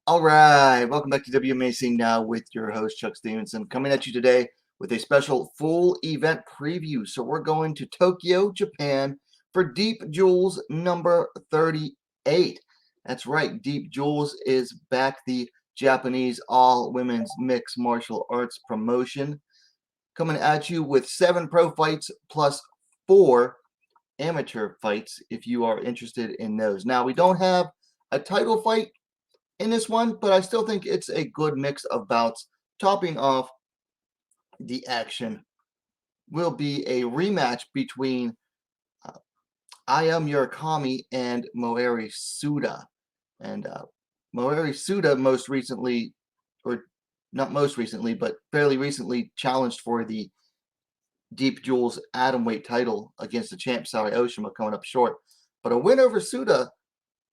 All right, welcome back to WMMA Now with your host Chuck Stevenson, coming at you today with a special full event preview. So we're going to Tokyo, Japan for Deep Jewels number 38. That's right, Deep Jewels is back, the Japanese all-women's mixed martial arts promotion, coming at you with 7 pro fights plus 4 amateur fights if you are interested in those. Now, we don't have a title fight in this one, but I still think it's a good mix of bouts. Topping off the action will be a rematch between Aya Murakami and Moeri Suda. And Moeri Suda most recently, or not most recently, but fairly recently challenged for the Deep Jewels atomweight title against the champ Sari Oshima, coming up short. But a win over Suda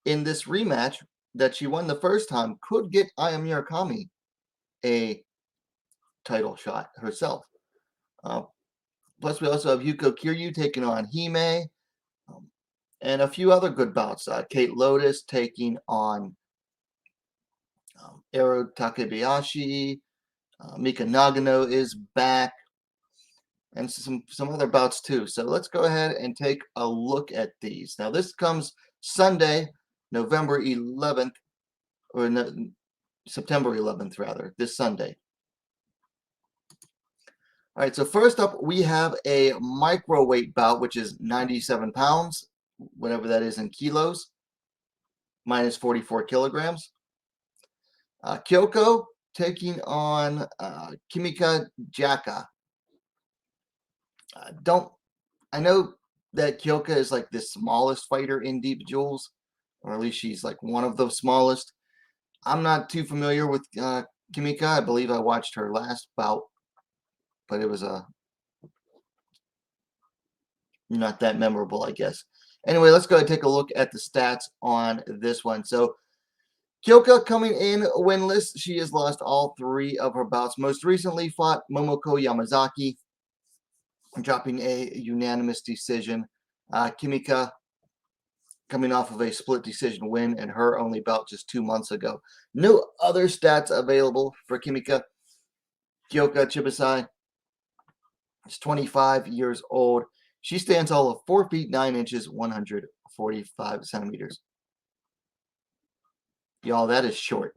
in this rematch that she won the first time could get Aya Murakami a title shot herself. Plus, we also have Yuko Kiryu taking on Hime, and a few other good bouts. Kate Lotus taking on Ero Takebayashi. Mika Nagano is back, and some other bouts too. So let's go ahead and take a look at these. Now, this comes Sunday, November 11th, or no, September 11th, rather, this Sunday. All right, so first up, we have a microweight bout, which is 97 pounds, whatever that is in kilos, minus 44 kilograms. Kyoko taking on Kimika Jaka. I know that Kyoko is like the smallest fighter in Deep Jewels, or at least she's like one of the smallest. I'm not too familiar with Kimika. I believe I watched her last bout, but it was not that memorable, I guess. Anyway, let's go ahead and take a look at the stats on this one. So, Kyoko coming in winless. She has lost all 3 of her bouts. Most recently fought Momoko Yamazaki, dropping a unanimous decision. Kimika coming off of a split decision win in her only bout just 2 months ago. No other stats available for Kimika. Kyoko Chibasai is 25 years old. She stands tall of 4 feet 9 inches, 145 centimeters. Y'all, that is short.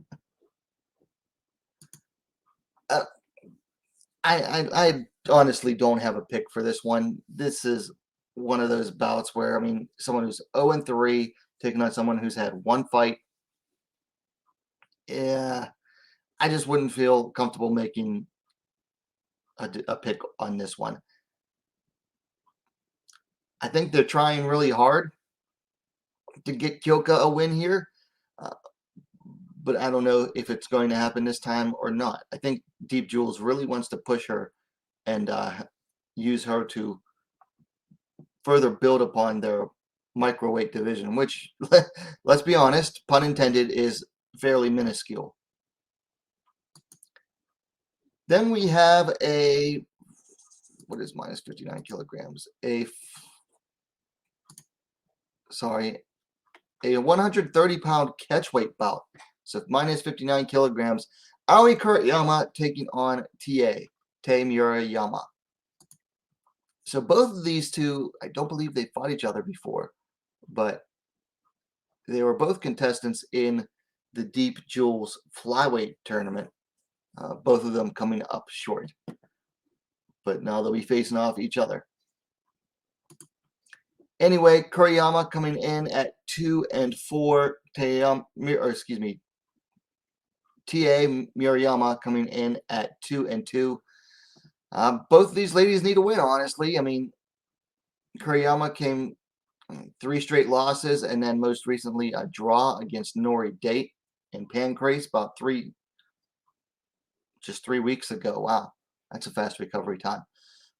I honestly don't have a pick for this one. This is one of those bouts where, I mean, someone who's 0-3 taking on someone who's had 1 fight. Yeah, I just wouldn't feel comfortable making a pick on this one. I think they're trying really hard to get Kyoko a win here, but I don't know if it's going to happen this time or not. I think Deep Jewels really wants to push her and use her to further build upon their microweight division, which, let's be honest, pun intended, is fairly minuscule. Then we have what is minus 59 kilograms? A 130-pound catchweight bout. So minus 59 kilograms. Aoi Yama taking on Taemura Yama. So both of these two, I don't believe they fought each other before, but they were both contestants in the Deep Jewels flyweight tournament. Both of them coming up short. But now they'll be facing off each other. Anyway, Kuriyama coming in at 2-4. Ta Murayama coming in at 2-2. Both of these ladies need a win, honestly. I mean, Kuriyama came 3 straight losses, and then most recently a draw against Nori Date in Pancrase just 3 weeks ago. Wow, that's a fast recovery time.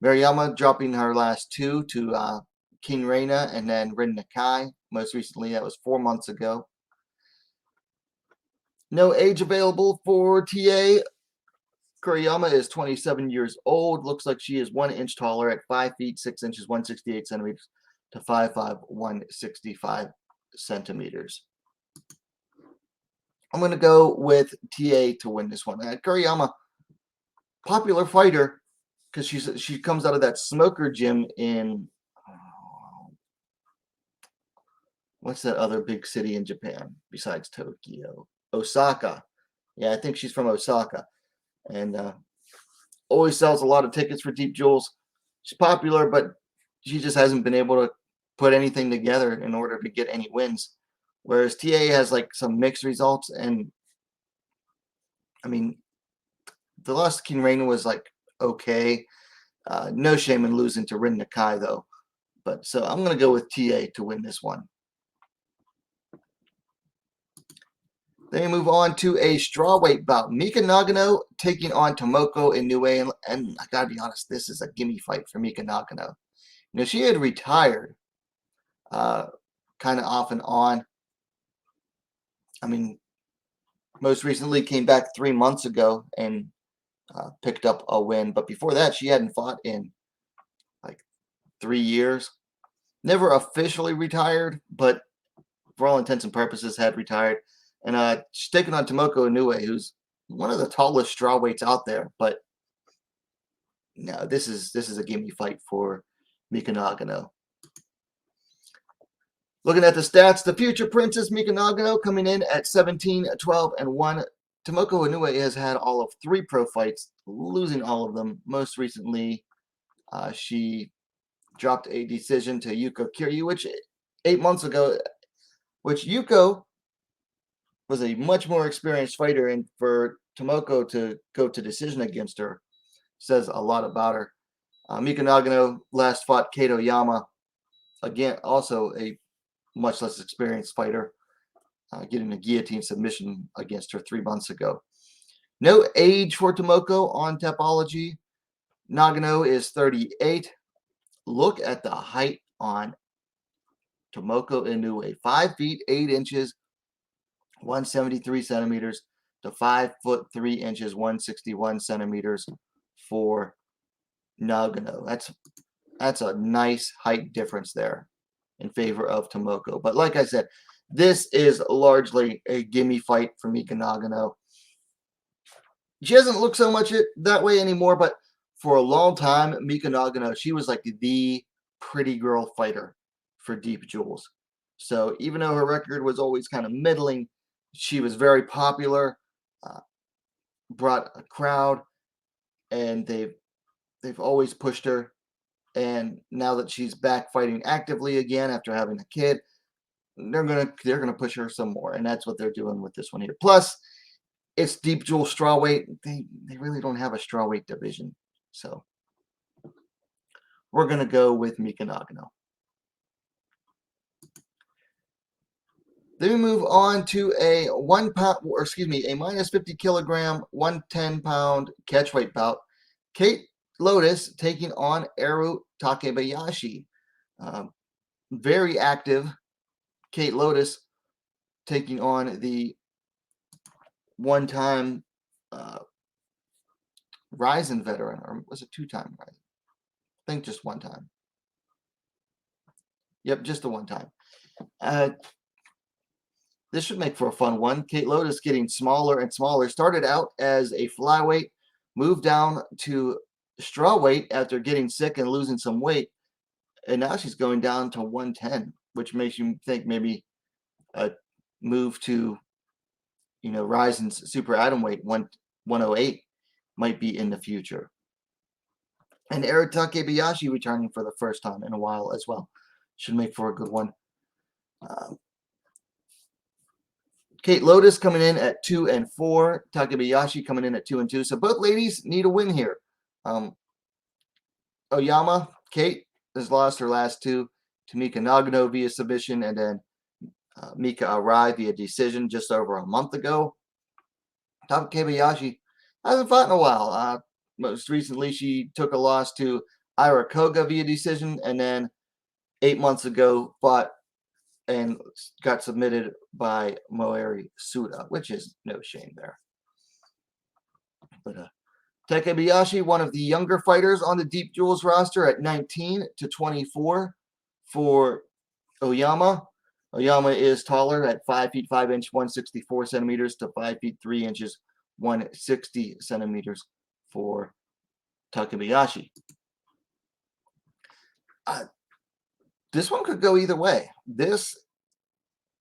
Murayama dropping her last 2 to King Reina and then Rin Nakai. Most recently, that was 4 months ago. No age available for TA. Kuriyama is 27 years old. Looks like she is 1 inch taller at 5 feet 6 inches, 168 centimeters to 5'5", 165 centimeters. I'm going to go with TA to win this one. Kuriyama, popular fighter, because she comes out of that smoker gym in what's that other big city in Japan besides Tokyo? Osaka. Yeah, I think she's from Osaka, and always sells a lot of tickets for Deep Jewels. She's popular, but she just hasn't been able to put anything together in order to get any wins. Whereas TA has like some mixed results, and I mean, the loss to King Rain was like okay. No shame in losing to Rin Nakai though. But so I'm gonna go with TA to win this one. Then we move on to a strawweight bout. Mika Nagano taking on Tomoko Inoue, and I gotta be honest, this is a gimme fight for Mika Nagano. You know, she had retired, kind of off and on. I mean, most recently came back 3 months ago and picked up a win. But before that, she hadn't fought in like 3 years. Never officially retired, but for all intents and purposes, had retired. And she's taking on Tomoko Inoue, who's one of the tallest strawweights out there. But no, this is a gimme fight for Mika Nagano. Looking at the stats, the future princess Mika Nagano coming in at 17, 12, and 1. Tomoko Inoue has had all of 3 pro fights, losing all of them. Most recently, she dropped a decision to Yuko Kiryu, which 8 months ago, which Yuko was a much more experienced fighter, and for Tomoko to go to decision against her says a lot about her. Mika Nagano last fought Kato Yama, again, also a much less experienced fighter, getting a guillotine submission against her 3 months ago. No age for Tomoko on Tapology. Nagano is 38. Look at the height on Tomoko Inoue. 5 feet 8 inches, 173 centimeters to 5 foot 3 inches, 161 centimeters for Nagano. That's a nice height difference there in favor of Tomoko. But like I said, this is largely a gimme fight for Mika Nagano. She doesn't look so much that way anymore, but for a long time, Mika Nagano, she was like the pretty girl fighter for Deep Jewels. So even though her record was always kind of middling, she was very popular, brought a crowd, and they've always pushed her. And now that she's back fighting actively again after having a kid, they're gonna push her some more, and that's what they're doing with this one here. Plus, it's Deep Jewel strawweight. They really don't have a strawweight division, so we're gonna go with Mika Nagano. Then we move on to a a minus 50 kilogram, 110-pound catchweight bout. Kate Lotus taking on Eru Takebayashi. Very active Kate Lotus taking on the one-time Ryzen veteran, or was it 2-time Ryzen? I think just 1 time. Yep, just the 1 time. This should make for a fun one. Kate Lotus getting smaller and smaller. Started out as a flyweight, moved down to strawweight after getting sick and losing some weight, and now she's going down to 110, which makes you think maybe a move to, Ryzen's super atom weight 108 might be in the future. And Eru Takebayashi returning for the first time in a while as well. Should make for a good one. Kate Lotus coming in at 2 and 4. Takebayashi coming in at 2 and 2. So both ladies need a win here. Oyama, Kate, has lost her last 2 to Mika Nagano via submission, and then Mika Arai via decision just over a month ago. Takebayashi hasn't fought in a while. Most recently, she took a loss to Ira Koga via decision, and then 8 months ago fought and got submitted by Moeri Suda, which is no shame there. But Takebayashi, one of the younger fighters on the Deep Jewels roster at 19 to 24 for Oyama. Yama is taller at 5 feet 5 inch, 164 centimeters to 5 feet 3 inches, 160 centimeters for Takabayashi. This one could go either way. This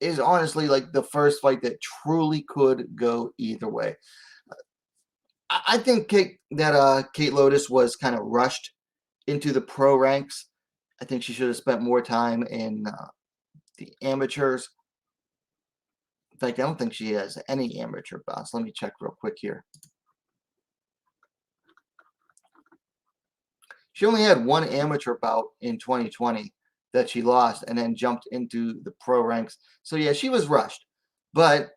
is honestly like the first fight that truly could go either way. I think Kate Lotus was kind of rushed into the pro ranks. I think she should have spent more time in the amateurs. In fact, I don't think she has any amateur bouts. Let me check real quick here. She only had one amateur bout in 2020 that she lost and then jumped into the pro ranks. So yeah, she was rushed, but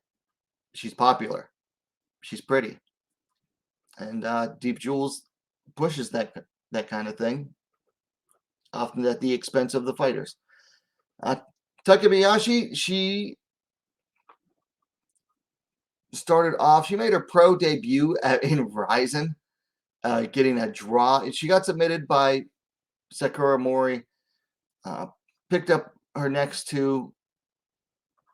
she's popular. She's pretty. And Deep Jewels pushes that kind of thing, often at the expense of the fighters. Takabayashi, she started off, she made her pro debut in Ryzen, getting a draw. She got submitted by Sakura Mori, picked up her next two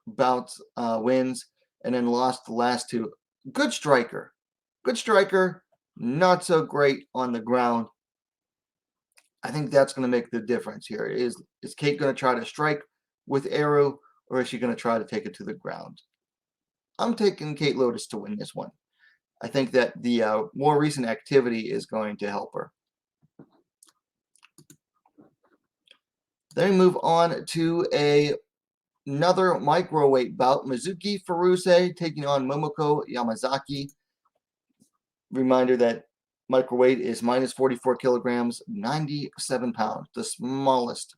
bouts, wins, and then lost the last two. Good striker, not so great on the ground. I think that's going to make the difference here. Is Kate going to try to strike with Eru, or is she going to try to take it to the ground? I'm taking Kate Lotus to win this one. I think that the more recent activity is going to help her. Then we move on to another microweight bout. Mizuki Furusa taking on Momoko Yamazaki. Reminder that microweight is minus 44 kilograms, 97 pounds, the smallest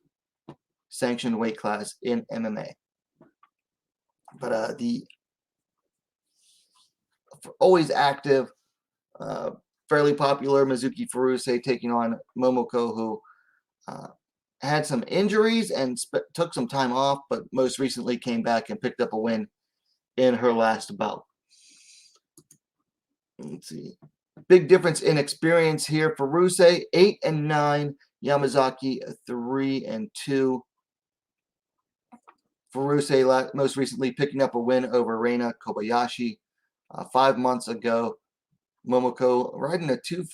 sanctioned weight class in MMA. But the always active, fairly popular Mizuki Furusa taking on Momoko, who had some injuries and took some time off, but most recently came back and picked up a win in her last bout. Let's see. Big difference in experience here. Furusa 8-9, Yamazaki 3-2. Furusa most recently picking up a win over Reina Kobayashi 5 months ago. Momoko riding a two-fight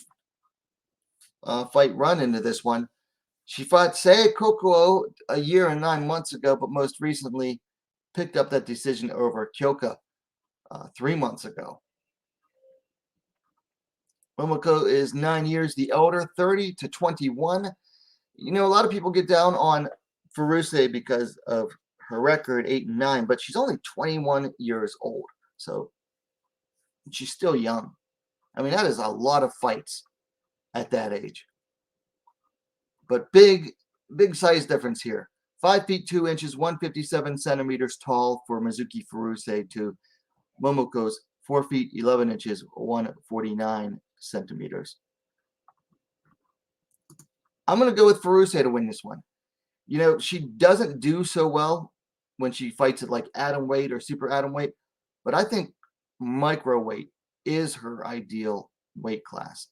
run into this one. She fought Kyoko a year and 9 months ago, but most recently picked up that decision over Kyoko 3 months ago. Momoko is 9 years the elder, 30-21. You know, a lot of people get down on Furusa because of her record, 8-9, but she's only 21 years old, so she's still young. I mean, that is a lot of fights at that age. But big size difference here. 5 feet 2 inches, 157 centimeters tall for Mizuki Furusa to Momoko's 4 feet 11 inches, 149 centimeters. I'm going to go with Furusa to win this one. You know, she doesn't do so well when she fights at like atom weight or super atom weight, but I think microweight is her ideal weight class.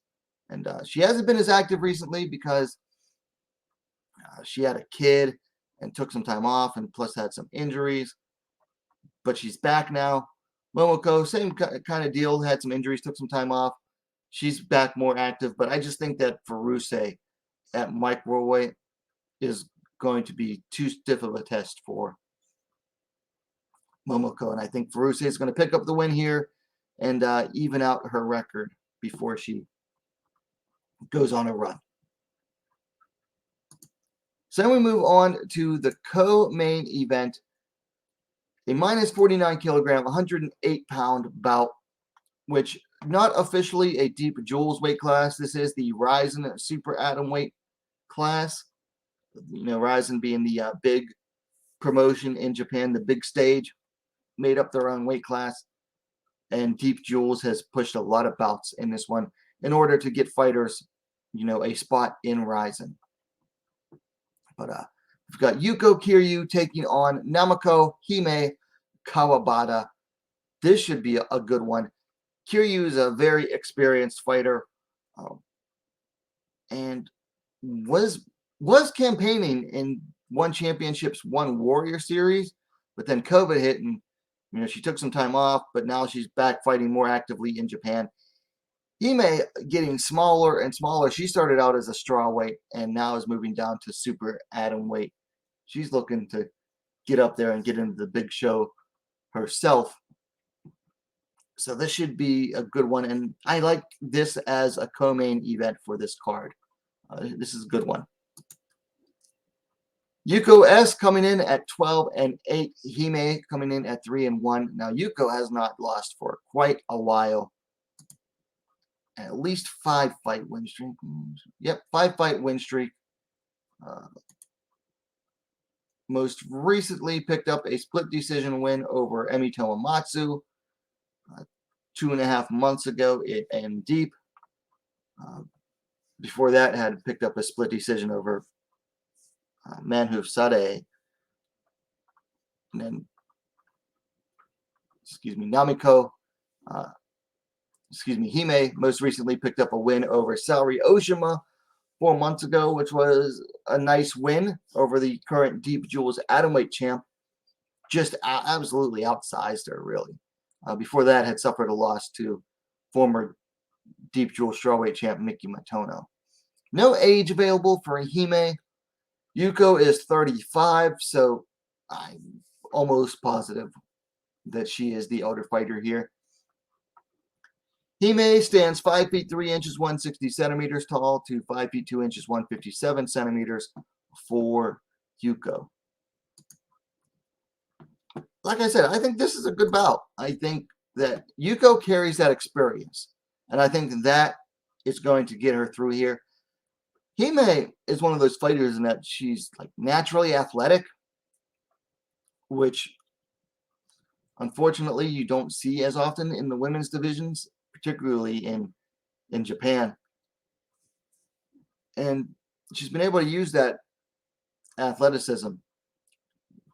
And she hasn't been as active recently because she had a kid and took some time off, and plus had some injuries. But she's back now. Momoko, same kind of deal, had some injuries, took some time off. She's back more active, but I just think that Furusa at microweight is going to be too stiff of a test for Momoko, and I think Furusa is going to pick up the win here and even out her record before she goes on a run. So then we move on to the co-main event, a minus 49 kilogram, 108 pound bout, which not officially a Deep Jewels weight class. This is the Ryzen super atom weight class. You know, Ryzen being the big promotion in Japan, the big stage, made up their own weight class. And Deep Jewels has pushed a lot of bouts in this one in order to get fighters, you know, a spot in Ryzen. But we've got Yuko Kiryu taking on Namako Hime Kawabata. This should be a good one. Kiryu is a very experienced fighter, and was campaigning in one Championships, one Warrior Series, but then COVID hit, and she took some time off, but now she's back fighting more actively in Japan. Hime getting smaller and smaller. She started out as a strawweight and now is moving down to super atom weight. She's looking to get up there and get into the big show herself. So this should be a good one, and I like this as a co-main event for this card. This is a good one. Yuko S coming in at 12-8. Hime coming in at 3-1. Now Yuko has not lost for quite a while. At least 5-fight win streak. Yep, 5-fight win streak. Most recently picked up a split decision win over Emi Tomomatsu 2.5 months ago in Deep. Before that, had picked up a split decision over Manhoof Sade. And then, Namiko. Hime most recently picked up a win over Saori Oshima 4 months ago, which was a nice win over the current Deep Jewels Atomweight champ. Just absolutely outsized her, really. Before that, had suffered a loss to former Deep Jewel Strawweight champ Miki Matono. No age available for Hime. Yuko is 35, so I'm almost positive that she is the elder fighter here. Hime stands 5 feet 3 inches, 160 centimeters tall to 5 feet 2 inches, 157 centimeters for Yuko. Like I said, I think this is a good bout. I think that Yuko carries that experience, and I think that is going to get her through here. Hime is one of those fighters in that she's like naturally athletic, which unfortunately you don't see as often in the women's divisions, particularly in Japan. And she's been able to use that athleticism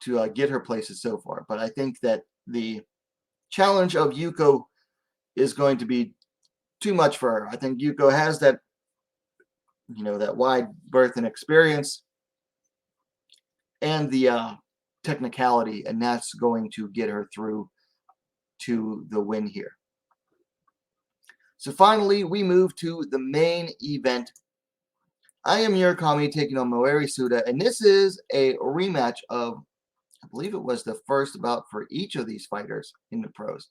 to get her places so far. But I think that the challenge of Yuko is going to be too much for her. I think Yuko has that, that wide berth and experience and the technicality, and that's going to get her through to the win here. So finally, we move to the main event. I am Murakami taking on Moeri Suda, and this is a rematch of, I believe it was the first bout for each of these fighters in the pros.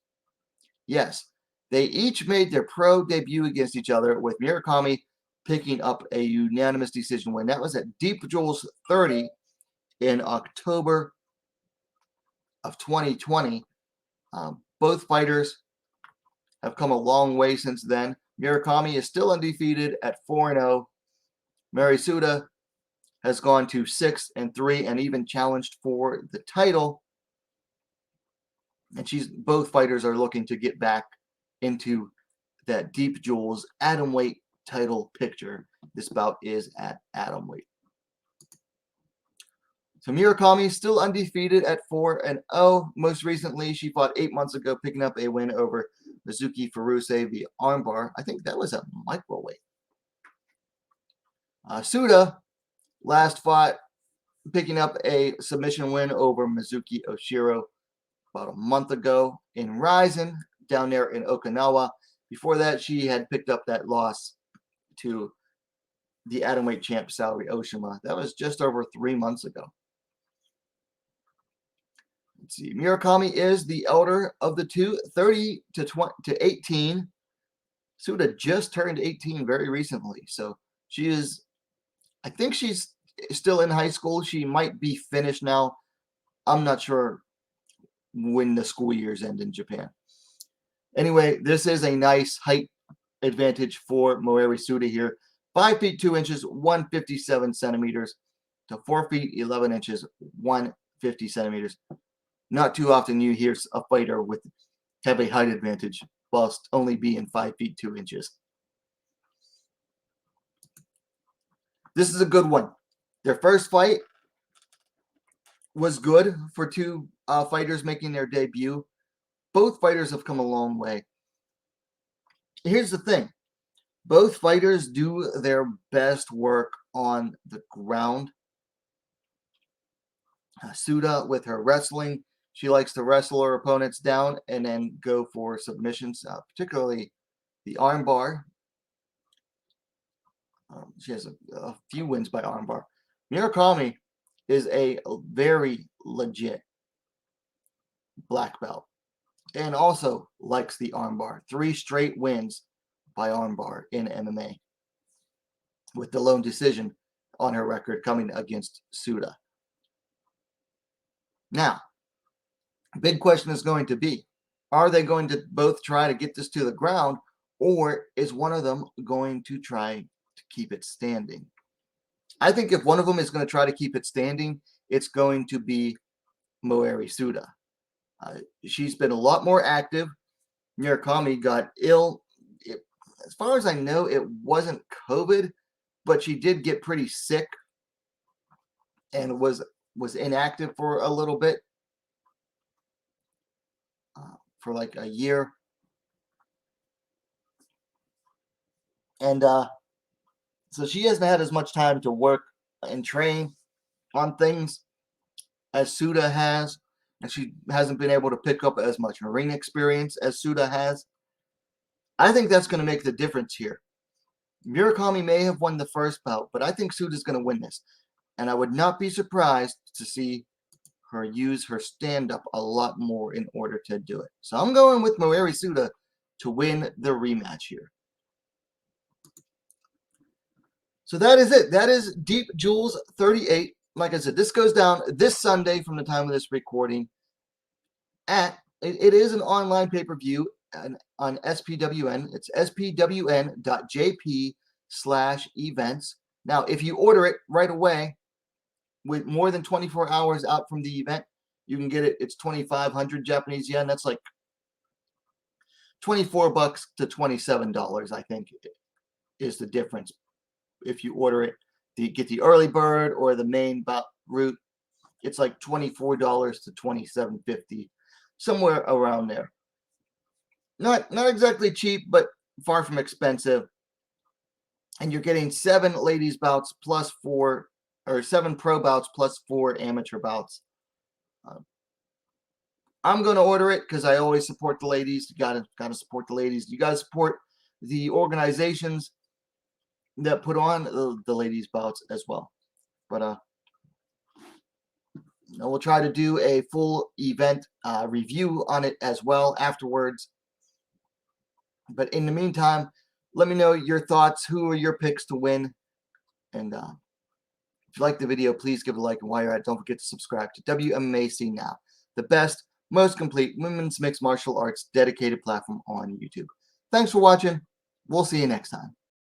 Yes, they each made their pro debut against each other, with Murakami picking up a unanimous decision win. That was at Deep Jewels 30 in October of 2020. Both fighters have come a long way since then. Murakami is still undefeated at 4-0. Moeri Suda has gone to 6-3 and even challenged for the title. And both fighters are looking to get back into that Deep Jewels Atomweight title picture. This bout is at Atomweight. So Murakami still undefeated at 4-0. Most recently, she fought 8 months ago, picking up a win over Mizuki Furusa via armbar. I think that was a microweight. Suda last fought, picking up a submission win over Mizuki Oshiro about a month ago in Rizin, down there in Okinawa. Before that, she had picked up that loss to the Atomweight champ Saori Oshima. That was just over 3 months ago. Let's see. Murakami is the elder of the two, 30-18. Suda just turned 18 very recently, so she is, I think she's still in high school. She might be finished now. I'm not sure when the school years end in Japan. Anyway, this is a nice height advantage for Moeri Suda here. 5 feet 2 inches, 157 centimeters to 4 feet 11 inches, 150 centimeters. Not too often you hear a fighter have a height advantage whilst only being 5 feet 2 inches. This is a good one. Their first fight was good for two fighters making their debut. Both fighters have come a long way. Here's the thing. Both fighters do their best work on the ground. Suda with her wrestling She likes to wrestle her opponents down and then go for submissions, particularly the armbar. She has a few wins by armbar. Murakami is a very legit black belt and also likes the armbar. 3 straight wins by armbar in MMA, with the lone decision on her record coming against Suda. Now, big question is going to be, are they going to both try to get this to the ground, or is one of them going to try to keep it standing? I think if one of them is going to try to keep it standing, it's going to be Moeri Suda. She's been a lot more active. Murakami got ill. As far as I know, it wasn't COVID, but she did get pretty sick and was inactive for a little bit, for like a year. And so she hasn't had as much time to work and train on things as Suda has. And she hasn't been able to pick up as much ring experience as Suda has. I think that's going to make the difference here. Murakami may have won the first bout, but I think Suda's going to win this. And I would not be surprised to see her use her stand-up a lot more in order to do it. So I'm going with Moeri Suda to win the rematch here. So that is it. That is Deep Jewels 38. Like I said, this goes down this Sunday from the time of this recording. It is an online pay-per-view on SPWN. It's spwn.jp/events. Now, if you order it right away, with more than 24 hours out from the event, you can get it. It's 2,500 Japanese yen. That's like $24 to $27, I think, is the difference. If you order it, get the early bird or the main route, it's like $24 to $27.50, somewhere around there. Not exactly cheap, but far from expensive. And you're getting 7 ladies bouts plus 4, or 7 pro bouts plus 4 amateur bouts. I'm going to order it because I always support the ladies. You gotta support the ladies. You gotta support the organizations that put on the ladies bouts as well. But we'll try to do a full event review on it as well afterwards. But in the meantime, let me know your thoughts. Who are your picks to win? And if you like the video, please give it a like. And while you're at it, don't forget to subscribe to WMMA Now, the best, most complete women's mixed martial arts dedicated platform on YouTube. Thanks for watching. We'll see you next time.